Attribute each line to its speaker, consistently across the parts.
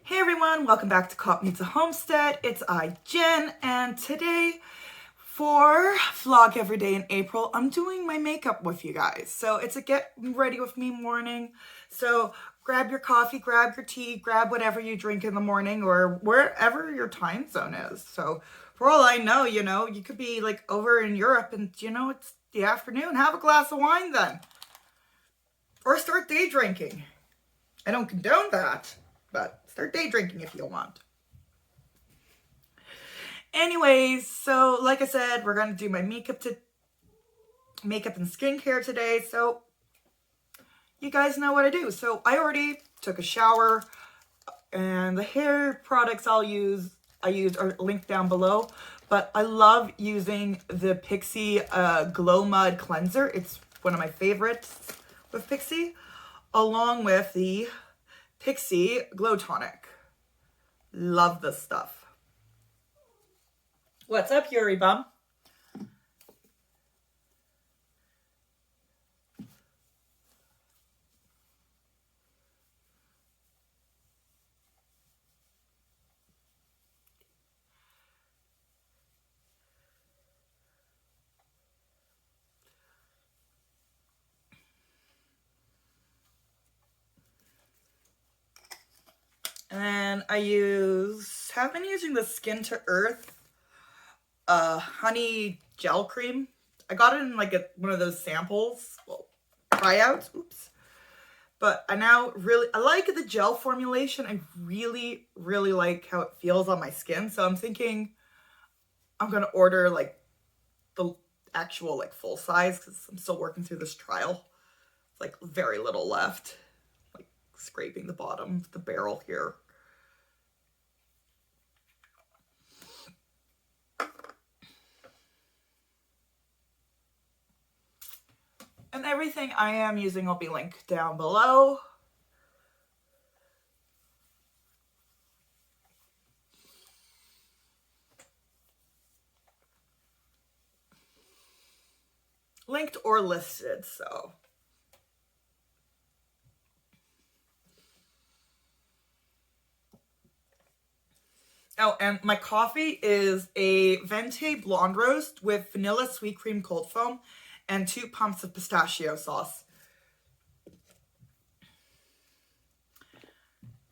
Speaker 1: Hey everyone, welcome back to Cop Meets a Homestead. It's I, Jen, and today for Vlog Every Day in April, I'm doing my makeup with you guys. So it's a get ready with me morning. So grab your coffee, grab your tea, grab whatever you drink in the morning or wherever your time zone is. So for all I know, you could be like over in Europe and it's the afternoon. Have a glass of wine then. Or start day drinking. I don't condone that. But start day drinking if you want. Anyways, so like I said, we're going to do my makeup and skincare today. So you guys know what I do. So I already took a shower and the hair products I use are linked down below. But I love using the Pixi Glow Mud Cleanser. It's one of my favorites with Pixi, along with the Pixi Glow Tonic. Love this stuff. What's up, Yuri Bum? And have been using the Skin to Earth honey gel cream. I got it in like one of those samples, well, tryouts, oops. But I like the gel formulation. I really, really like how it feels on my skin. So I'm thinking I'm going to order like the actual like full size because I'm still working through this trial. It's like very little left, like scraping the bottom of the barrel here. And everything I am using will be linked down below. Linked or listed, so. Oh, and my coffee is a Venti Blonde Roast with vanilla sweet cream cold foam and 2 pumps of pistachio sauce.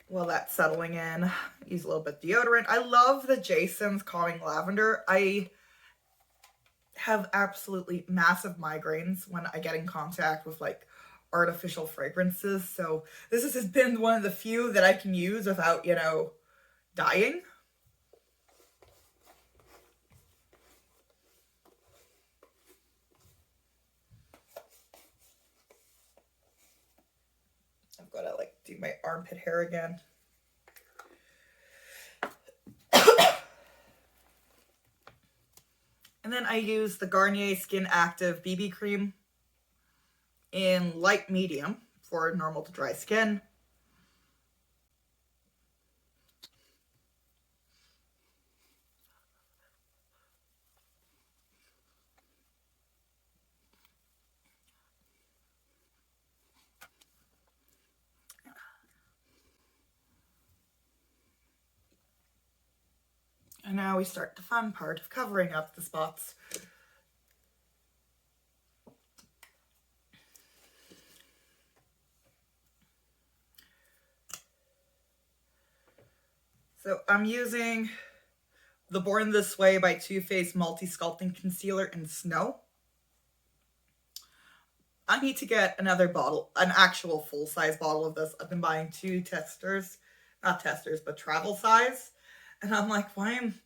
Speaker 1: While that's settling in, use a little bit of deodorant. I love the Jason's Calming Lavender. I have absolutely massive migraines when I get in contact with like artificial fragrances. So this has been one of the few that I can use without, dying. I've got to like do my armpit hair again. And then I use the Garnier Skin Active BB Cream in light medium for normal to dry skin. And now we start the fun part of covering up the spots. So I'm using the Born This Way by Too Faced Multi-Sculpting Concealer in Snow. I need to get another bottle, an actual full-size bottle of this. I've been buying 2 testers, not testers, but travel size. And I'm like, why am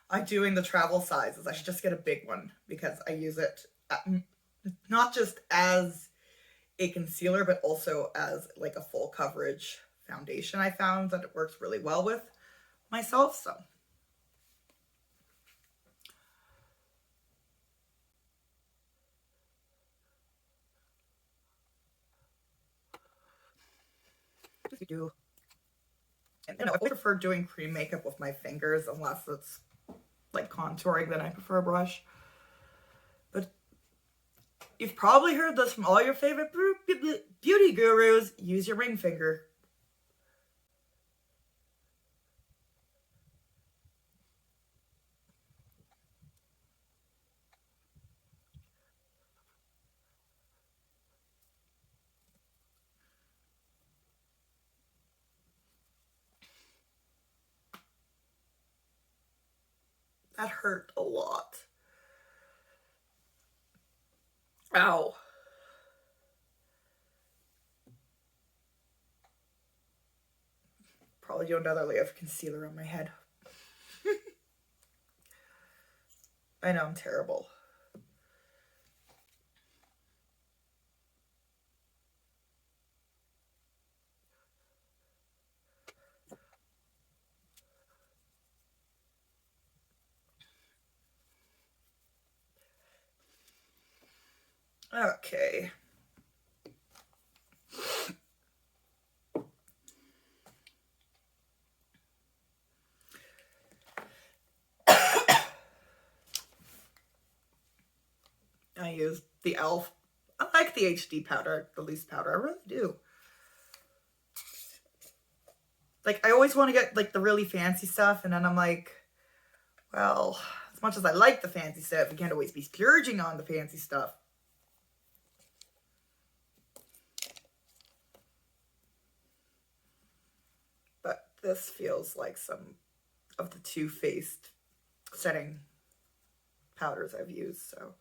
Speaker 1: I doing the travel sizes? I should just get a big one because I use it not just as a concealer, but also as like a full coverage foundation. I found that it works really well with myself, so. And I prefer doing cream makeup with my fingers unless it's like contouring, then I prefer a brush. But you've probably heard this from all your favorite beauty gurus. Use your ring finger. That hurt a lot. Ow. Probably do another layer of concealer on my head. I know I'm terrible. Okay. I use the e.l.f. I like the HD powder, the loose powder. I really do. Like, I always want to get, like, the really fancy stuff, and then I'm like, well, as much as I like the fancy stuff, you can't always be splurging on the fancy stuff. But this feels like some of the Too Faced setting powders I've used, so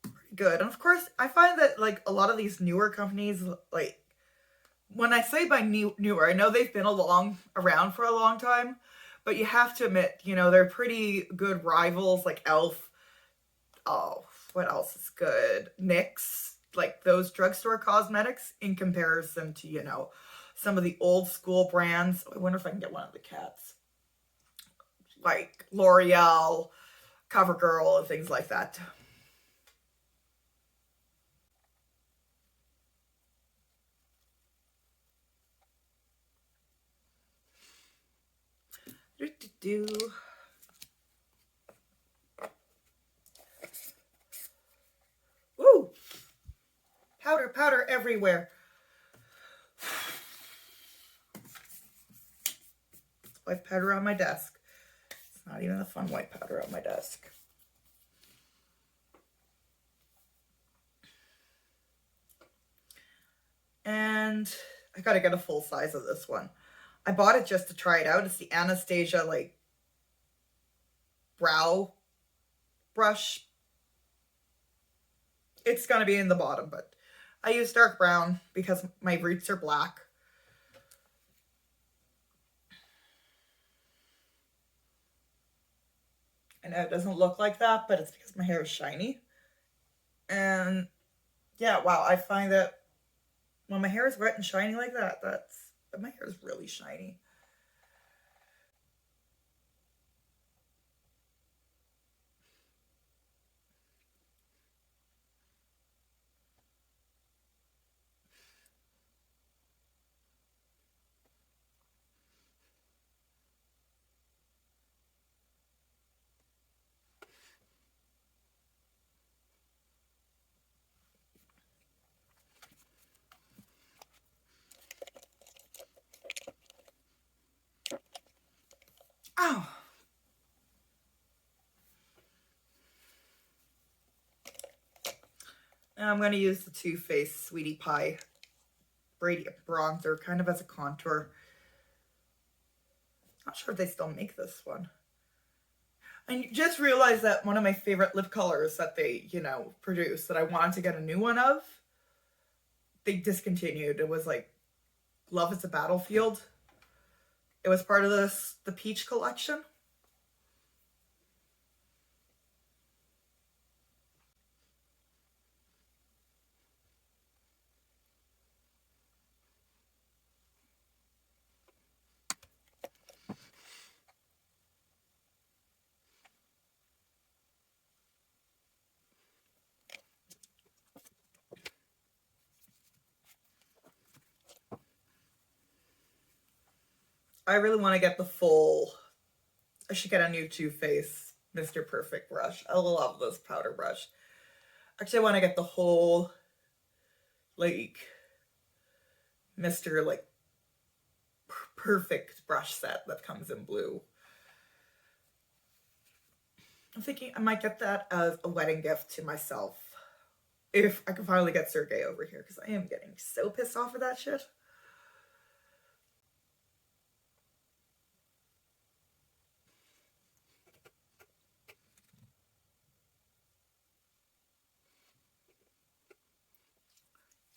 Speaker 1: pretty good. And of course, I find that, like, a lot of these newer companies, like, when I say by newer, I know they've been around for a long time, but you have to admit, you know, they're pretty good rivals, like e.l.f. Oh, what else is good? NYX, like those drugstore cosmetics in comparison to, you know, some of the old school brands. I wonder if I can get one of the cats. Like L'Oreal, CoverGirl, and things like that. Do. Woo! Powder, powder everywhere. White powder on my desk. It's not even a fun white powder on my desk. And I gotta get a full size of this one. I bought it just to try it out. It's the Anastasia, like, brow brush. It's gonna be in the bottom, but I use dark brown because my roots are black. I know it doesn't look like that, but it's because my hair is shiny. And yeah, wow, I find that when my hair is wet and shiny like that, my hair is really shiny. Oh. And I'm going to use the Too Faced Sweetie Pie Radiant Bronzer kind of as a contour. Not sure if they still make this one. And just realized that one of my favorite lip colors that they, you know, produce that I wanted to get a new one of, they discontinued. It was like Love is a Battlefield. It was part of the Peach collection. I really want to get the full, I should get a new Too Faced Mr. Perfect brush. I love this powder brush. Actually, I want to get the whole, like, Mr. like perfect brush set that comes in blue. I'm thinking I might get that as a wedding gift to myself if I can finally get Sergey over here, because I am getting so pissed off of that shit.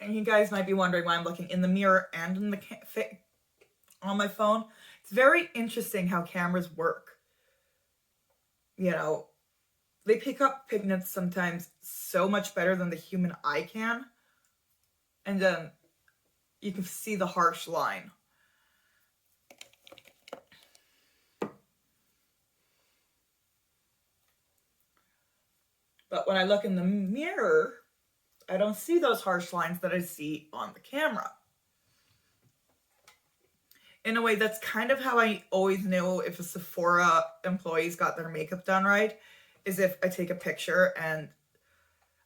Speaker 1: And you guys might be wondering why I'm looking in the mirror and in the on my phone. It's very interesting how cameras work. You know, they pick up pigments sometimes so much better than the human eye can. And then you can see the harsh line. But when I look in the mirror, I don't see those harsh lines that I see on the camera. In a way, that's kind of how I always know if a Sephora employee's got their makeup done right, is if I take a picture and,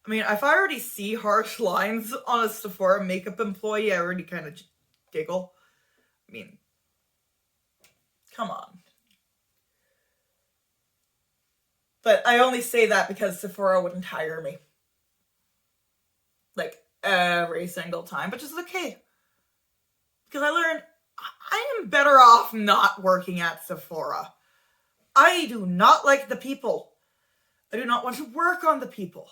Speaker 1: I mean, if I already see harsh lines on a Sephora makeup employee, I already kind of giggle. I mean, come on. But I only say that because Sephora wouldn't hire me. Like, every single time, but just okay. Because I learned I am better off not working at Sephora. I do not like the people. I do not want to work on the people.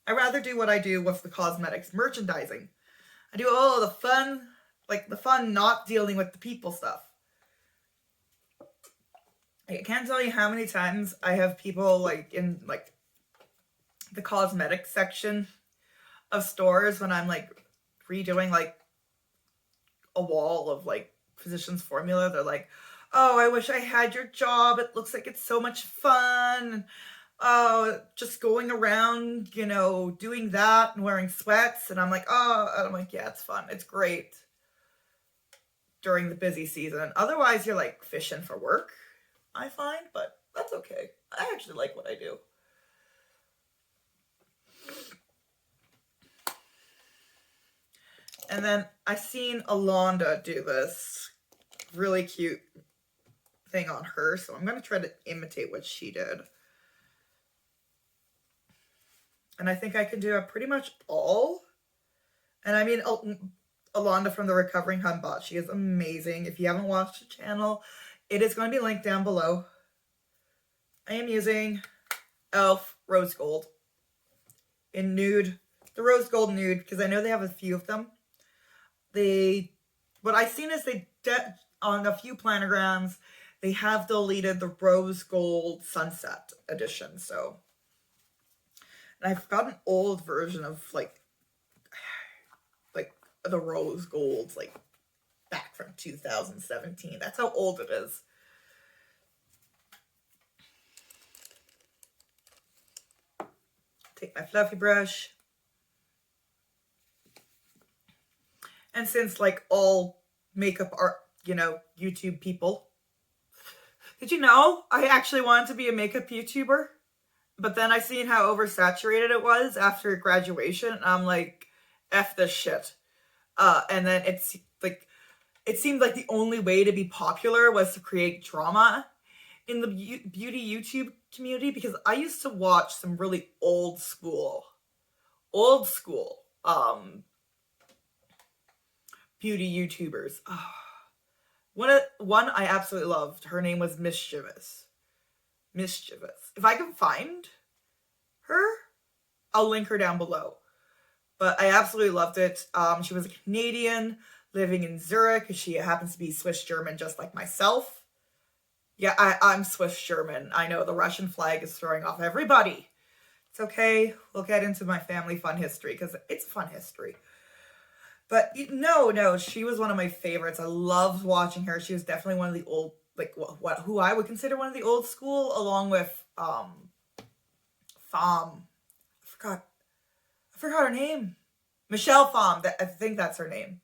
Speaker 1: I rather do what I do with the cosmetics merchandising. I do all the fun, like the fun not dealing with the people stuff. I can't tell you how many times I have people like in like the cosmetics section of stores when I'm like redoing like a wall of like Physicians Formula. They're like, oh, I wish I had your job. It looks like it's so much fun. Just going around, you know, doing that and wearing sweats. And I'm like, oh, and I'm like, yeah, it's fun. It's great during the busy season. Otherwise, you're like fishing for work, I find, but that's okay. I actually like what I do. And then I seen Alonda do this really cute thing on her, so I'm going to try to imitate what she did. And I think I can do it pretty much all. And I mean, Alonda from the Recovering Humbot, she is amazing. If you haven't watched the channel, it is going to be linked down below. I am using e.l.f. Rose Gold in nude, the Rose Gold nude, because I know they have a few of them. What I've seen is on a few planograms, they have deleted the Rose Gold Sunset edition, so. And I've got an old version of like the Rose Golds, like back from 2017. That's how old it is. Take my fluffy brush. And since like all makeup art, you know, YouTube people, did you know I actually wanted to be a makeup YouTuber? But then I seen how oversaturated it was after graduation. And I'm like, F this shit. And then it's like, it seemed like the only way to be popular was to create drama in the beauty YouTube community, because I used to watch some really old school beauty YouTubers. One I absolutely loved. Her name was Mischievous. If I can find her, I'll link her down below. But I absolutely loved it. She was a Canadian living in Zurich. She happens to be Swiss German, just like myself. Yeah, I'm Swiss German. I know the Russian flag is throwing off everybody. It's okay. We'll get into my family fun history because it's a fun history. But no, she was one of my favorites. I loved watching her. She was definitely one of the old, like who I would consider one of the old school, along with Pham. I forgot her name. Michelle Pham. I think that's her name.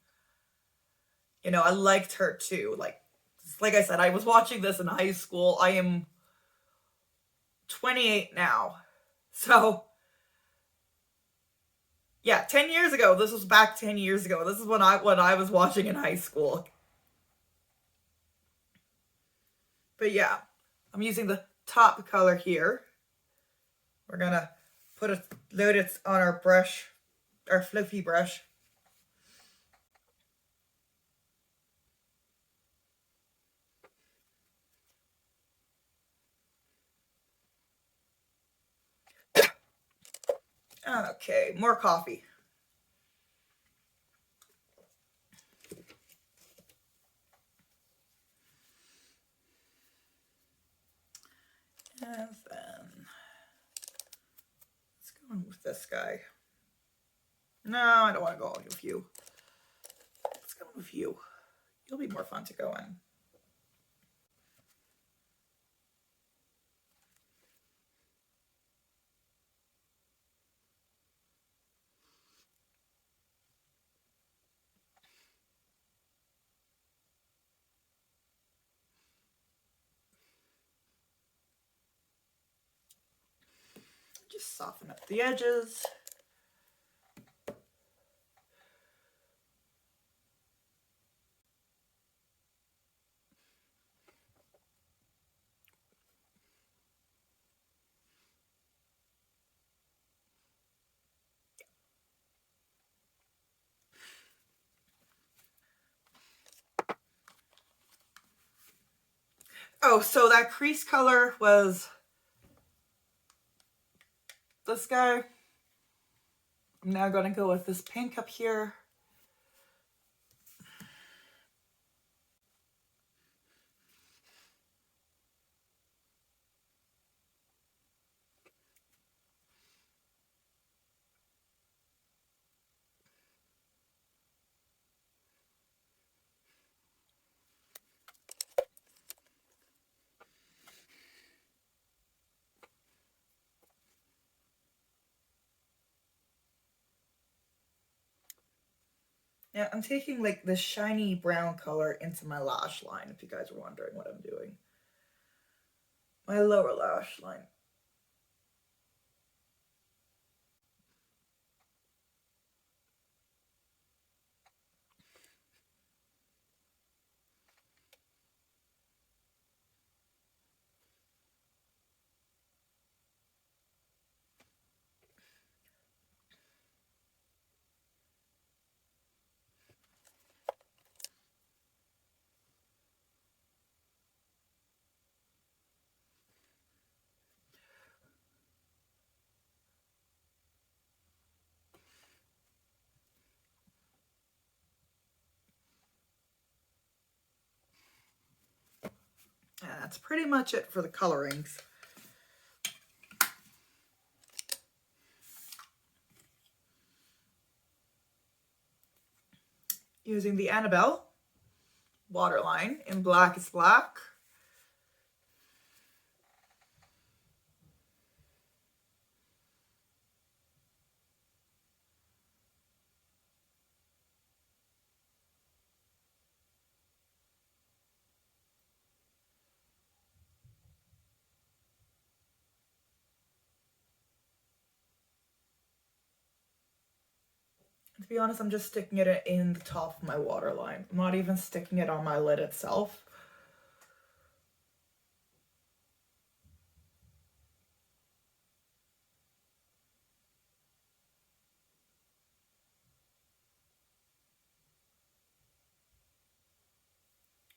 Speaker 1: You know, I liked her too. Like I said, I was watching this in high school. I am 28 now. So, yeah, 10 years ago. This was back 10 years ago. This is what I was watching in high school. But yeah, I'm using the top color here. We're gonna load it on our brush, our fluffy brush. Okay, more coffee. And then let's go in with this guy. No, I don't want to go in with you. Let's go in with you. You'll be more fun to go in. Just soften up the edges. Oh, so that crease color was this guy. I'm now going to go with this pink up here. Yeah, I'm taking like this shiny brown color into my lash line, if you guys are wondering what I'm doing. My lower lash line. And that's pretty much it for the colorings. Using the Annabelle waterline in Black is Black. To be honest, I'm just sticking it in the top of my waterline. I'm not even sticking it on my lid itself.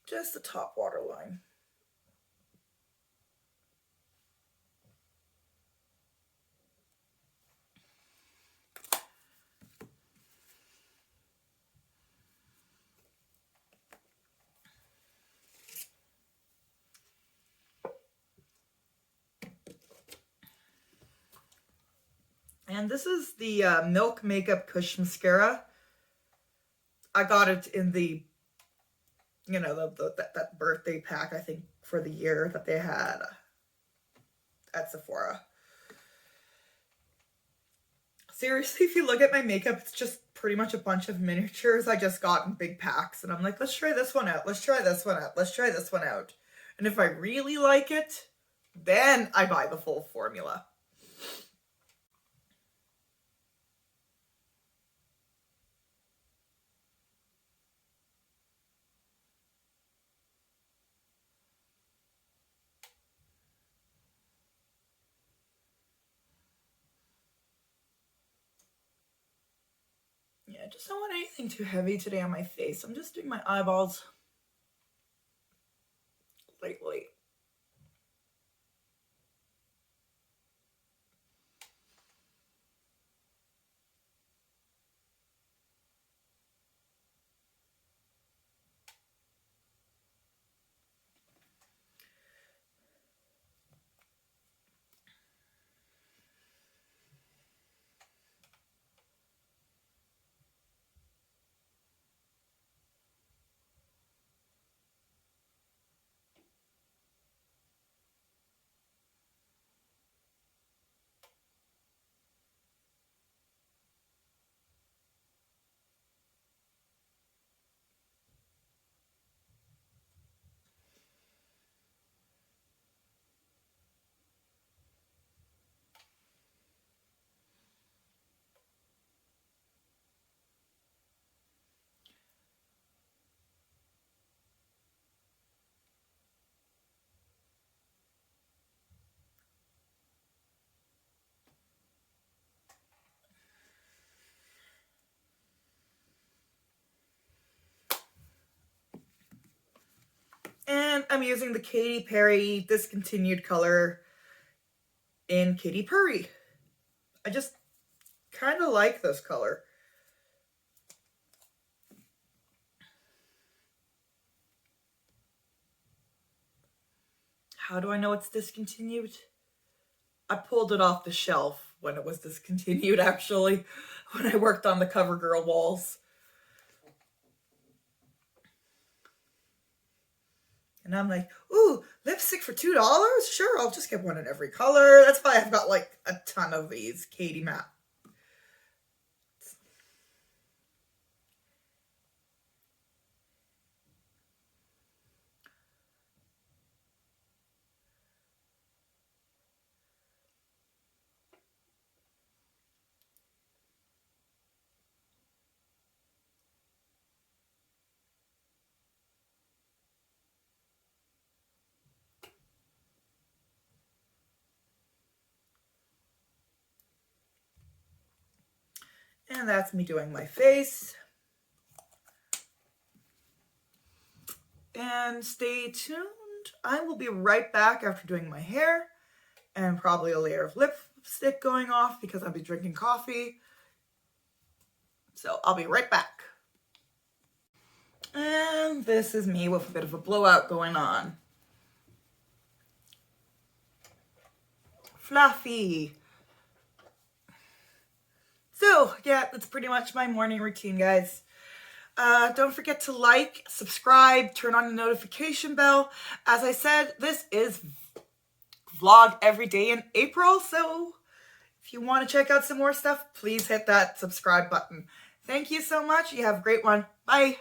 Speaker 1: Just the top waterline. And this is the Milk Makeup Kush Mascara. I got it in the, you know, that birthday pack, I think, for the year that they had at Sephora. Seriously, if you look at my makeup, it's just pretty much a bunch of miniatures I just got in big packs. And I'm like, let's try this one out. Let's try this one out. Let's try this one out. And if I really like it, then I buy the full formula. Yeah, I just don't want anything too heavy today on my face. I'm just doing my eyeballs lightly. I'm using the Katy Perry discontinued color in Katy Perry. I just kind of like this color. How do I know it's discontinued? I pulled it off the shelf when it was discontinued, actually, when I worked on the CoverGirl walls. And I'm like, ooh, lipstick for $2? Sure, I'll just get one in every color. That's why I've got like a ton of these Katy matte. And that's me doing my face. And stay tuned. I will be right back after doing my hair and probably a layer of lipstick going off because I'll be drinking coffee. So I'll be right back. And this is me with a bit of a blowout going on. Fluffy. So yeah, that's pretty much my morning routine, guys. Don't forget to like, subscribe, turn on the notification bell. As I said, this is vlog every day in April, so if you want to check out some more stuff, please hit that subscribe button. Thank you so much. You have a great one. Bye.